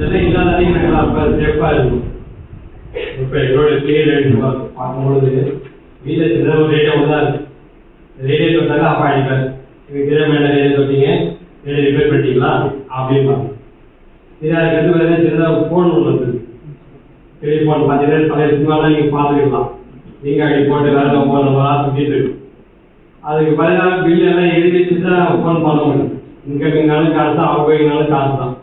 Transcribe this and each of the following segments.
இதெல்லாம் இல்லாததையும் நாங்கள் அப்போ சேஃபாக இருக்கும். இப்போ எங்களோட கிளியர் ரேடியோ பார்க்கும்பொழுது வீட்டில் சின்ன ஒரு ரேடியோ தான் இருக்குது. ரேடியோ தொட்டாலும் அப்பா அடிப்பார். நீங்கள் கீழே மேலே ரேடியோ தொட்டீங்க, ரேடியோ ரிப்பேர் பண்ணிட்டீங்களா அப்படின்பாங்க. சரி, அதுக்கு வந்து வேறு சின்னதாக ஃபோன் ஒன்று இருக்குது. டெலிஃபோன் பார்த்தீங்கன்னா பழைய சினிமாலாம் நீங்கள் பார்த்துக்கலாம். நீங்கள் அப்படி போட்டு வேறு ஃபோன் நம்பராக சுற்றிட்டு இருக்கு. அதுக்கு பதிலாக பில் எல்லாம் எழுதி வச்சு தான் ஃபோன் பண்ண முடியும். இன்கமிங்னாலும் காசு தான், அவுட்கோயிங்னாலும் காசு தான்.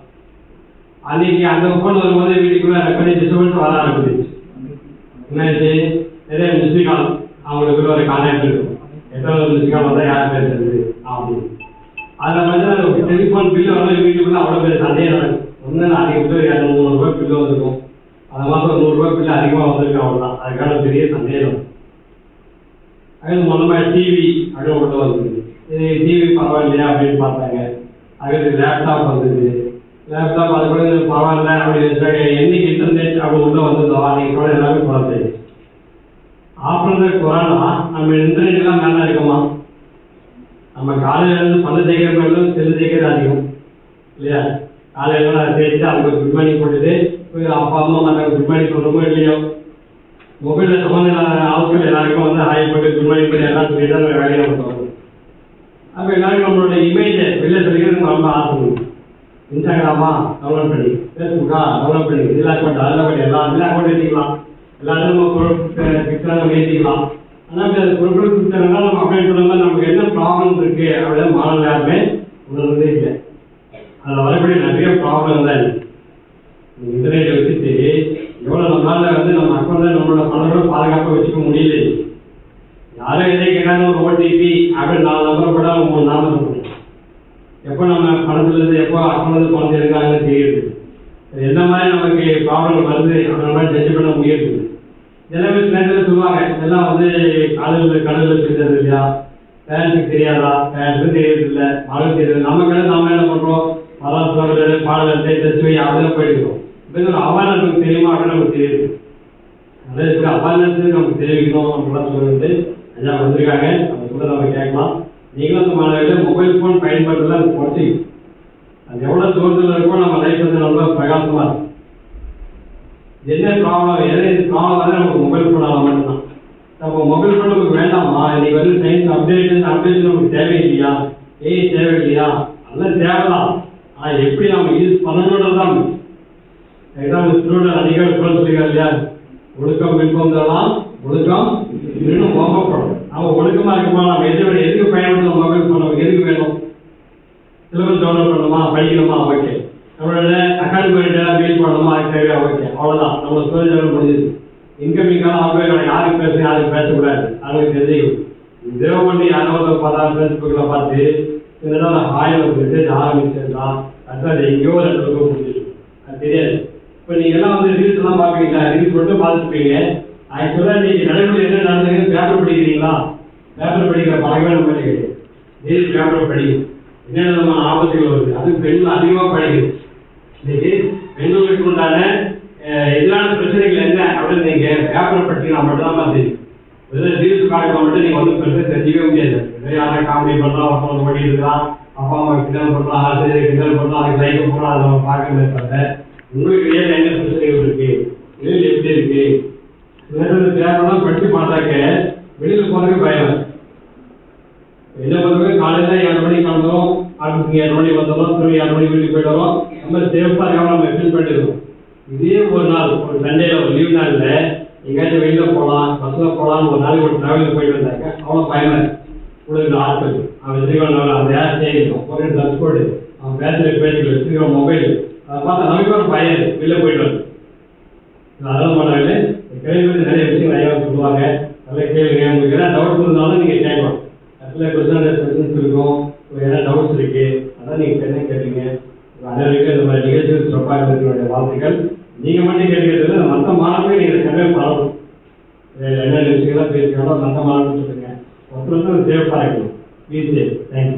அன்னைக்கு அந்த ஃபோன் வரும்போது வீட்டுக்குள்ள ரெக்கார்டிங் டிஸ்டர்பன்ஸ் வர ஆரம்பிச்சிச்சு. என்னாச்சு, நிறைய மிஸ்டு கால், அவங்களுக்குள்ள ஒரு கான்டாக்ட் இருக்கும். எத்தனை மிஸ்டு கால் வந்தால் யார் பேசுறது அப்படின்னு. அதில் வந்து டெலிஃபோன் பில்லு வந்து வீட்டுக்குள்ள அவ்வளோ பேர் சண்டையே நடக்கும். ஒன்று அதிகபட்சம் 200-300 பில்லு வந்துருக்கும். அது மாதம் ஒரு 100 பில்லு அதிகமாக வந்திருக்கு, அவ்வளோதான். அதுக்கான பெரிய சண்டையே நடக்கும். அது மூலமாக டிவி அப்படின்னு ஒன்று வந்தது. இது டிவி பரவாயில்லையா அப்படின்னு பார்த்தாங்க. அதுக்கு லேப்டாப் வந்தது. லேப்டாப் அது கூட பரவாயில்ல அப்படின்னு என்னைக்கு இன்டர்நெட் அப்படி உள்ள வந்ததோ அன்னைக்கு கூட எல்லாமே குறைஞ்சி. ஆஃப்டர் கொரோனா நம்ம இன்டர்நெட் எல்லாம் மேலே இருக்குமா? நம்ம காலையிலேருந்து பல தேய்க்கிறவங்களும் செல்லு தேய்க்கிறது அதிகம் இல்லையா? காலையில் நான் தேய்ச்சி அதுக்கு குட் மார்னிங் போட்டுட்டு அப்பா அம்மா மற்ற குட் மார்னிங் சொல்கிறோமோ இல்லையோ, மொபைலில் சம்மந்த ஆட்கள் எல்லாருக்கும் வந்து ஹாய் போட்டு குட் மார்னிங் பண்ணி எல்லாம் சொல்லி தான் வேலையை பண்ணுவோம். அப்போ எல்லாருக்கும் நம்மளோட இமேஜை வெளில சொல்லிக்கிறது ரொம்ப ஆசை. இன்ஸ்டாகிராமா டவுன்லோட் பண்ணி, ஃபேஸ்புக்கா டவுன்லோட் பண்ணி, எல்லா அக்கௌண்ட் அதில் பண்ணி எல்லா அக்கௌண்ட் ஏற்றிக்கலாம். எல்லாரும் நம்ம பிக்சராக ஏற்றிக்கலாம். ஆனால் அது பொருட்கள் பிக்சர்னால் நம்ம அப்டேட் பண்ணும்போது நமக்கு என்ன ப்ராப்ளம் இருக்குது அப்படின்னு மாணவர்கள் யாருமே உணர்றதே இல்லை. அதில் வரக்கூடிய நிறைய ப்ராப்ளம் தான் இருக்குது. இன்டர்நெட்டை வச்சுட்டு எவ்வளோ நம்மளால் வந்து நம்ம அக்கௌண்ட்டில் நம்மளோட பணங்களை பாதுகாப்பாக வச்சுக்க முடியல. யாரும் எதை கேட்டாலும் ஒரு ஓடிபி அப்படின்னு 4 நம்பர் கூட 3 நாம இருக்கும். எப்போ நம்ம பணத்துலேருந்து எப்போ அக்கௌண்ட்லேருந்து பணம் எடுக்கிறாங்கன்னு தெரியுது. எந்த மாதிரி நமக்கு ப்ராப்ளம் வருது அந்த மாதிரி ஜட்ஜ் பண்ண முடியுது. எல்லாமே நேரத்தில் சொல்லுவாங்க, இதெல்லாம் வந்து கடலில் தெரிஞ்சது இல்லையா, பேரண்ட்ஸுக்கு தெரியாதா, பேரண்ட்ஸும் தெரியறது இல்லை, மகளும் தெரியாது. நம்ம கடை நம்ம என்ன பண்ணுறோம், மரம் பாடலை டெஸ்ட் அதெல்லாம் போயிடுறோம். இப்போ ஒரு அவேர்னஸ் தெரியுமா அப்படின்னு நமக்கு தெரியுது. அதே அவேர்னஸ் நமக்கு தெரிவிக்கணும் அப்படிலாம் சொல்லிட்டு ஐயா வந்திருக்காங்க. அவங்க சொல்ல நம்ம கேட்கலாம். நீங்களும் அந்த மாணவர்கள் மொபைல் ஃபோன் பயன்படுத்தலாம் குறைச்சிக்கணும். அது எவ்வளோ தூரத்தில் இருக்கோ நம்ம லைஃப் வந்து ரொம்ப பிரகாசமாக இருக்கும். என்ன ப்ராப்ளம் எது ப்ராப்ளம் வந்து நமக்கு மொபைல் ஃபோனால் மட்டும்தான். அப்போ மொபைல் ஃபோன் நமக்கு வேண்டாமா? இன்னைக்கு வந்து சயின்ஸ் அப்டேஷன் நமக்கு தேவையில்லையா? தேவையில்லையா? அதெல்லாம் தேவைதான். ஆனால் எப்படி நம்ம யூஸ் பண்ணணுன்றது தான். எக்ஸாம்பிள் ஸ்டூடெண்ட் அதிகாரி கூட சொல்லியிருக்காரு இல்லையா, ஒழுக்கம் விருப்பம் தரலாம், ஒழுக்கம் இன்னும் மோகப்படும். நம்ம ஒழுக்கமாக இருக்குமா? நம்ம எதுக்கு பயன்படுத்தணும்? மொபைல் ஃபோன் நமக்கு எதுக்கு வேணும்? சிலபஸ் டவுன்லோட் பண்ணணுமா, படிக்கணுமா, ஓகே. நம்மளோட அகாடமிக்கிட்ட மெயில் பண்ணணுமா, அதுக்கு தேவையா, ஓகே. அவ்வளோதான், நம்ம ஸ்டோரேஜ் டெவலப் முடிஞ்சிது. இன்கமிங்கான அவங்க யாருக்கு பேசணும், யாருக்கு பேசக்கூடாது அவங்களுக்கு தெரிஞ்சுக்கணும். இதே பண்ணி யாராவது பார்த்தா ஃபேஸ்புக்கில் பார்த்து இதனால ஹாய் ஒரு மெசேஜ் ஆரம்பிச்சிருந்தா அது எங்கேயோ ஒரு இடத்துல முடிஞ்சிடும். அது தெரியாது. இப்போ நீங்கள்லாம் வந்து ரீல்ஸ் எல்லாம் பார்ப்பீங்களா? ரீல்ஸ் மட்டும் பார்த்துருப்பீங்க. ஆக்சுவலாக நீங்கள் நடைமுறை என்ன நடந்தது? பேப்பர் படிக்கிறீங்களா? பேப்பர் படிக்கிற பழகவே நம்ம கிடையாது. ரீல்ஸ் பேப்பர் படிக்கும். என்னென்ன விதமான ஆபத்துகள் வருது, அது பெண்கள் அதிகமாக படிக்குது. இன்னைக்கு பெண்களுக்கு உண்டான எதிரான பிரச்சனைகள் என்ன அப்படின்னு நீங்கள் பேப்பரை படிச்சீங்கன்னா மட்டும்தான் தெரியும். வெறும் ரீல்ஸ் பார்க்க மட்டும் நீங்கள் வந்து பிரச்சனை தெரிஞ்சிக்கவே முடியாது. யாரும் காமெடி பண்ணலாம், ஒருத்தவங்க ஓடி இருக்கலாம், அப்பா அம்மா கிண்டல் பண்ணலாம், ஆசிரியர் கிண்டல் பண்ணலாம், அதுக்கு லைக் பண்ணலாம், அதை நம்ம பார்க்கவே இருப்பாங்க. உங்களுக்கு இடையில என்ன பிரச்சனைகள் இருக்கு, வெளியில் எப்படி இருக்கு, தேவைலாம் படித்து பார்த்தாக்க வெளியில் போகிறதுக்கு பயம். என்ன பண்ணுறது, காலையில் 7 மணிக்கு கிளம்புறோம், ஆஃபீஸுக்கு 7 மணிக்கு வந்துடுறோம், திரும்பி 7 மணிக்கு வீட்டுக்கு போய்ட்டு வரோம். நம்ம சேஃபாக இருக்காமல் நம்ம ஃபீல் பண்ணிடுறோம். இதே ஒரு நாள் ஒரு சண்டேல ஒரு லீவ் நாளில் எங்கேயாச்சும் வெளியில் போகலாம், பஸ்ஸில் போகலாம், ஒரு நாளைக்கு ஒரு ட்ராவலிங் போயிட்டு வந்தாக்க அவ்வளோ பயமாக இருக்குது. கொடுக்குற ஆட்கள் அவன் வச்சுருக்கான், அந்த யார் செய்யணும், ஒரு ட்ரெஸ் கோடு, அவன் பேசுகிற பேச்சுகள் வச்சுருக்க மொபைல், அதை பார்த்தா நமக்கு ஒரு பயம் வெளில போயிட்டு வந்து. அதெல்லாம் பண்ணாங்க. கேள்வி நிறைய விஷயங்கள் ஐயா சொல்லுவாங்க, நல்ல கேளுங்க. உங்களுக்கு எதாவது டவுட்ஸ் இருந்தாலும் நீங்கள் கேட்கலாம். அதில் கொஸ்டின்ஸ் இருக்கும், எதாவது டவுட்ஸ் இருக்குது, அதான் நீங்கள் என்ன கேட்டீங்க. அனைவருக்கும் இந்த மாதிரி நிகழ்ச்சிகள் சிறப்பாக இருக்கிற வாழ்த்துக்கள். நீங்கள் மட்டும் கேட்கறதுல மற்ற மாணவர்கள் நீங்கள் கவே பரவணும். என்ன விஷயங்கள்லாம் பேசினாலும் மற்ற மாணவர்கள் சொல்லுங்கள். ஒருத்தருக்கு சேஃபாக இருக்கணும். Please safe. தேங்க்யூ.